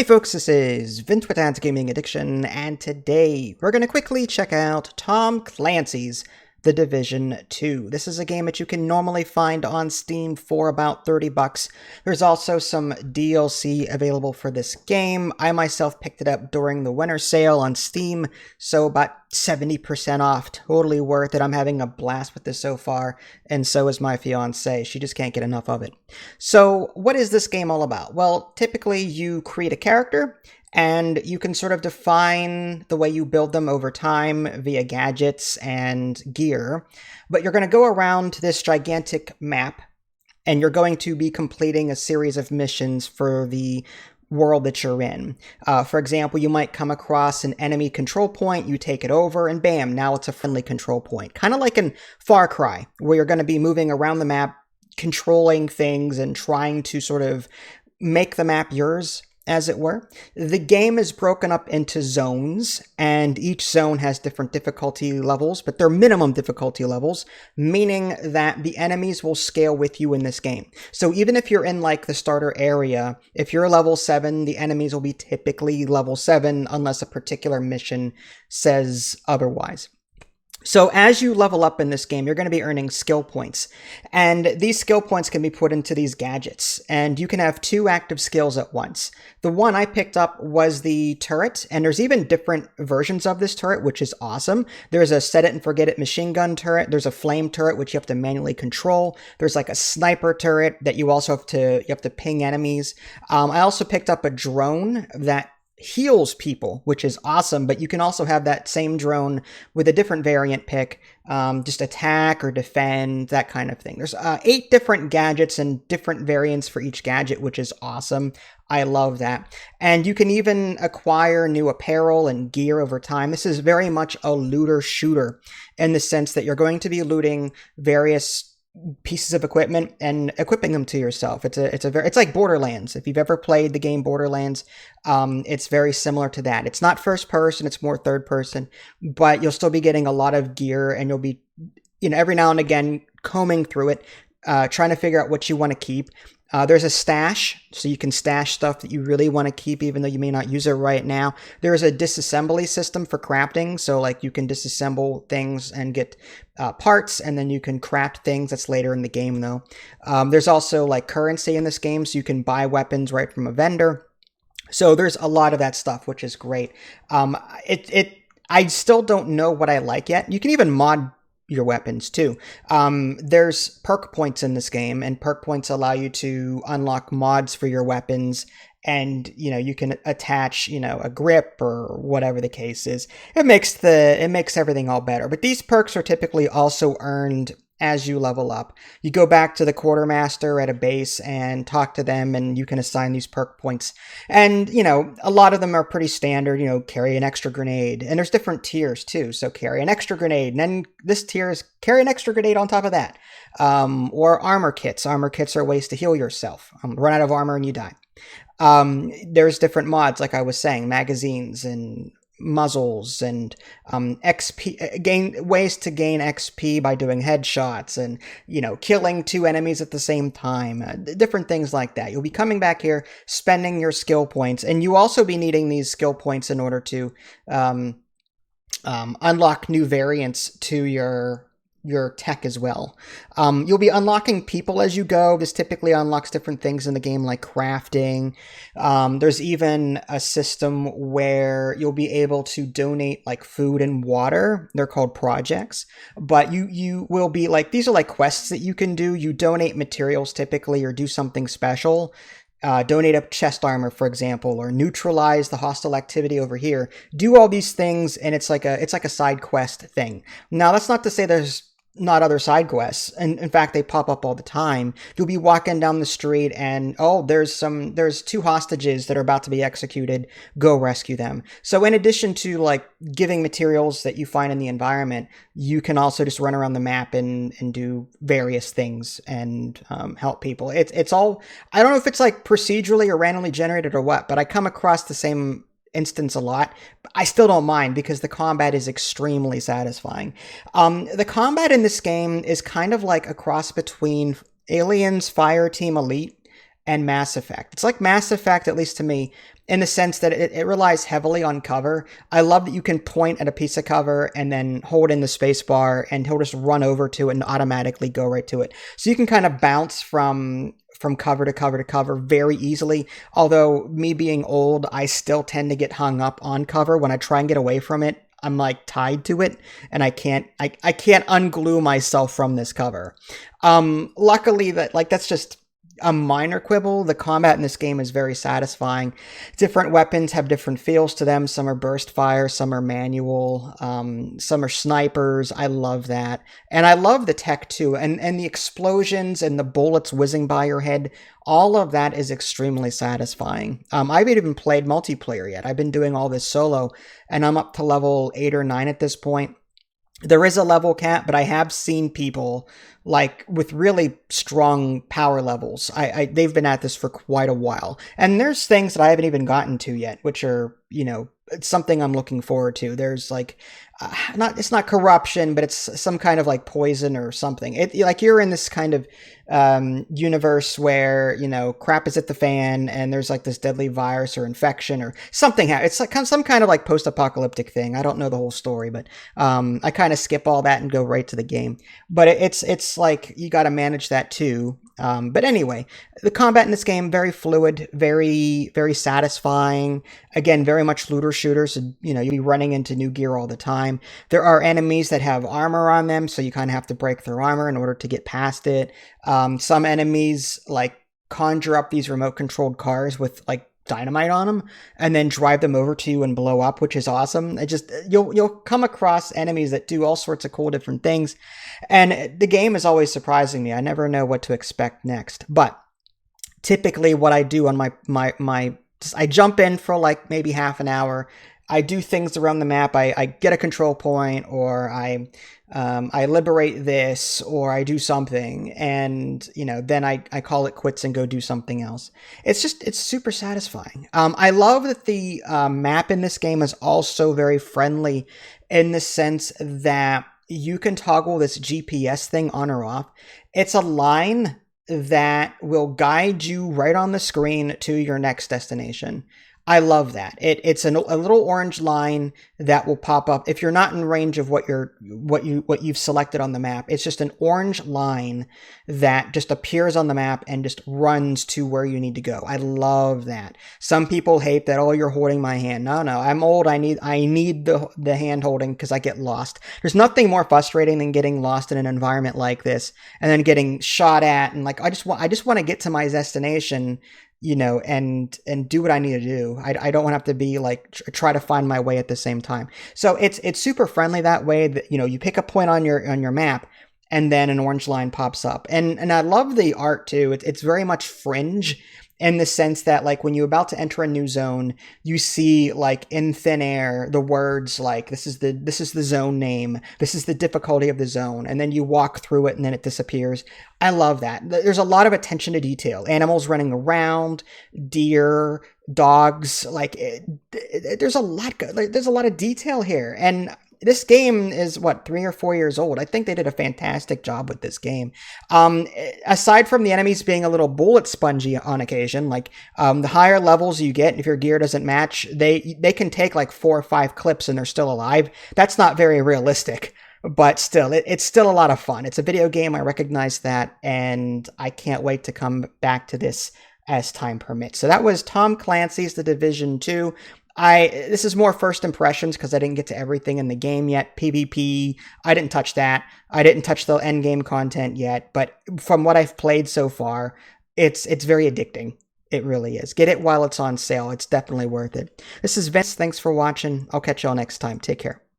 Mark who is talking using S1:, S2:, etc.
S1: Hey folks, this is Vince with Dad's Gaming Addiction, and today we're going to quickly check out Tom Clancy's The Division 2. This is a game that you can normally find on Steam for about $30. There's also some DLC available for this game. I myself picked it up during the winter sale on Steam, so about 70% off. Totally worth it. I'm having a blast with this so far, and so is my fiance. She just can't get enough of it. So what is this game all about? Well, typically you create a character, and you can sort of define the way you build them over time via gadgets and gear. But you're going to go around this gigantic map, and you're going to be completing a series of missions for the world that you're in. For example, you might come across an enemy control point, you take it over, and bam, now it's a friendly control point. Kind of like in Far Cry, where you're going to be moving around the map, controlling things and trying to sort of make the map yours, as it were. The game is broken up into zones, and each zone has different difficulty levels, but they're minimum difficulty levels, meaning that the enemies will scale with you in this game. So even if you're in like the starter area, if you're level 7, the enemies will be typically level 7 unless a particular mission says otherwise. So as you level up in this game, you're going to be earning skill points, and these skill points can be put into these gadgets, and you can have 2 active skills at once. The one I picked up was the turret, and there's even different versions of this turret, which is awesome. There's a set it and forget it machine gun turret. There's a flame turret, which you have to manually control. There's like a sniper turret that you also have to ping enemies. I also picked up a drone that heals people, which is awesome, but you can also have that same drone with a different variant pick, just attack or defend, that kind of thing. There's 8 different gadgets and different variants for each gadget, which is awesome. I love that. And you can even acquire new apparel and gear over time. This is very much a looter shooter in the sense that you're going to be looting various pieces of equipment and equipping them to yourself. It's like Borderlands. If you've ever played the game Borderlands, it's very similar to that. It's not first person, it's more third person, but you'll still be getting a lot of gear, and you'll be, every now and again combing through it, trying to figure out what you want to keep. There's a stash, so you can stash stuff that you really want to keep even though you may not use it right now. There's a disassembly system for crafting, so like you can disassemble things and get parts, and then you can craft things. That's later in the game though. There's also like currency in this game, so you can buy weapons right from a vendor. So there's a lot of that stuff, which is great. I still don't know what I like yet. You can even mod your weapons too. There's perk points in this game, and perk points allow you to unlock mods for your weapons, and you can attach a grip or whatever the case is. It makes everything all better. But these perks are typically also earned as you level up. You go back to the quartermaster at a base and talk to them, and you can assign these perk points. And, a lot of them are pretty standard, carry an extra grenade. And there's different tiers too. So carry an extra grenade, and then this tier is carry an extra grenade on top of that. Or armor kits. Armor kits are ways to heal yourself. Run out of armor and you die. There's different mods, like I was saying, magazines and muzzles and XP, ways to gain XP by doing headshots and killing 2 enemies at the same time, different things like that. You'll be coming back here, spending your skill points, and you also be needing these skill points in order to unlock new variants to your tech as well. You'll be unlocking people as you go. This typically unlocks different things in the game, like crafting. There's even a system where you'll be able to donate like food and water. They're called projects, but you will be like, these are like quests that you can do. You donate materials typically, or do something special. Donate up chest armor, for example, or neutralize the hostile activity over here. Do all these things, and it's like a side quest thing. Now, that's not to say there's not other side quests, and in fact they pop up all the time. You'll be walking down the street and there's 2 hostages that are about to be executed, go rescue them. So in addition to like giving materials that you find in the environment, you can also just run around the map and do various things and help people. It's all, I don't know if it's like procedurally or randomly generated or what, but I come across the same instance a lot. I still don't mind because the combat is extremely satisfying. The combat in this game is kind of like a cross between Aliens Fireteam Elite and Mass Effect. It's like Mass Effect, at least to me, in the sense that it relies heavily on cover. I love that you can point at a piece of cover and then hold in the space bar and he'll just run over to it and automatically go right to it. So you can kind of bounce from cover to cover to cover very easily. Although me being old, I still tend to get hung up on cover. When I try and get away from it, I'm like tied to it and I can't unglue myself from this cover. Luckily that's just a minor quibble. The combat in this game is very satisfying. Different weapons have different feels to them. Some are burst fire, some are manual, some are snipers. I love that. And I love the tech too. And the explosions and the bullets whizzing by your head, all of that is extremely satisfying. I haven't even played multiplayer yet. I've been doing all this solo and I'm up to level 8 or 9 at this point. There is a level cap, but I have seen people like with really strong power levels. They've been at this for quite a while. And there's things that I haven't even gotten to yet, which are, it's something I'm looking forward to. There's like, it's not corruption, but it's some kind of like poison or something. Like you're in this kind of universe where, crap is at the fan and there's like this deadly virus or infection or something. It's like some kind of like post-apocalyptic thing. I don't know the whole story, but I kind of skip all that and go right to the game. But it's like you got to manage that too. But anyway, the combat in this game, very fluid, very, very satisfying. Again, very much looter shooter. So, you'll be running into new gear all the time. There are enemies that have armor on them, so you kind of have to break their armor in order to get past it. Some enemies like conjure up these remote controlled cars with like dynamite on them and then drive them over to you and blow up, which is awesome. You'll come across enemies that do all sorts of cool different things. And the game is always surprising me. I never know what to expect next. But typically what I do on I jump in for like maybe half an hour. I do things around the map. I get a control point, or I liberate this, or I do something, and then I call it quits and go do something else. It's super satisfying. I love that the map in this game is also very friendly in the sense that you can toggle this GPS thing on or off. It's a line that will guide you right on the screen to your next destination. I love that. It's a little orange line that will pop up if you're not in range of what you've selected on the map. It's just an orange line that just appears on the map and just runs to where you need to go. I love that. Some people hate that, oh, you're holding my hand. No, I'm old. I need the hand holding because I get lost. There's nothing more frustrating than getting lost in an environment like this and then getting shot at and like I just want to get to my destination, and do what I need to do. I don't want to have to be like try to find my way at the same time. So it's super friendly that way that you pick a point on your map and then an orange line pops up. And I love the art too. It's very much Fringe in the sense that like when you're about to enter a new zone, you see like in thin air the words like this is the zone name, this is the difficulty of the zone, and then you walk through it and then it disappears. I love that. There's a lot of attention to detail. Animals running around, deer, dogs, there's a lot of detail here. And this game is 3 or 4 years old. I think they did a fantastic job with this game. Aside from the enemies being a little bullet spongy on occasion, the higher levels you get, if your gear doesn't match, they can take like 4 or 5 clips and they're still alive. That's not very realistic, but still, it's still a lot of fun. It's a video game. I recognize that, and I can't wait to come back to this as time permits. So that was Tom Clancy's The Division 2. This is more first impressions because I didn't get to everything in the game yet. PvP, I didn't touch that. I didn't touch the end game content yet, but from what I've played so far, it's very addicting. It really is. Get it while it's on sale. It's definitely worth it. This is Vince. Thanks for watching. I'll catch y'all next time. Take care.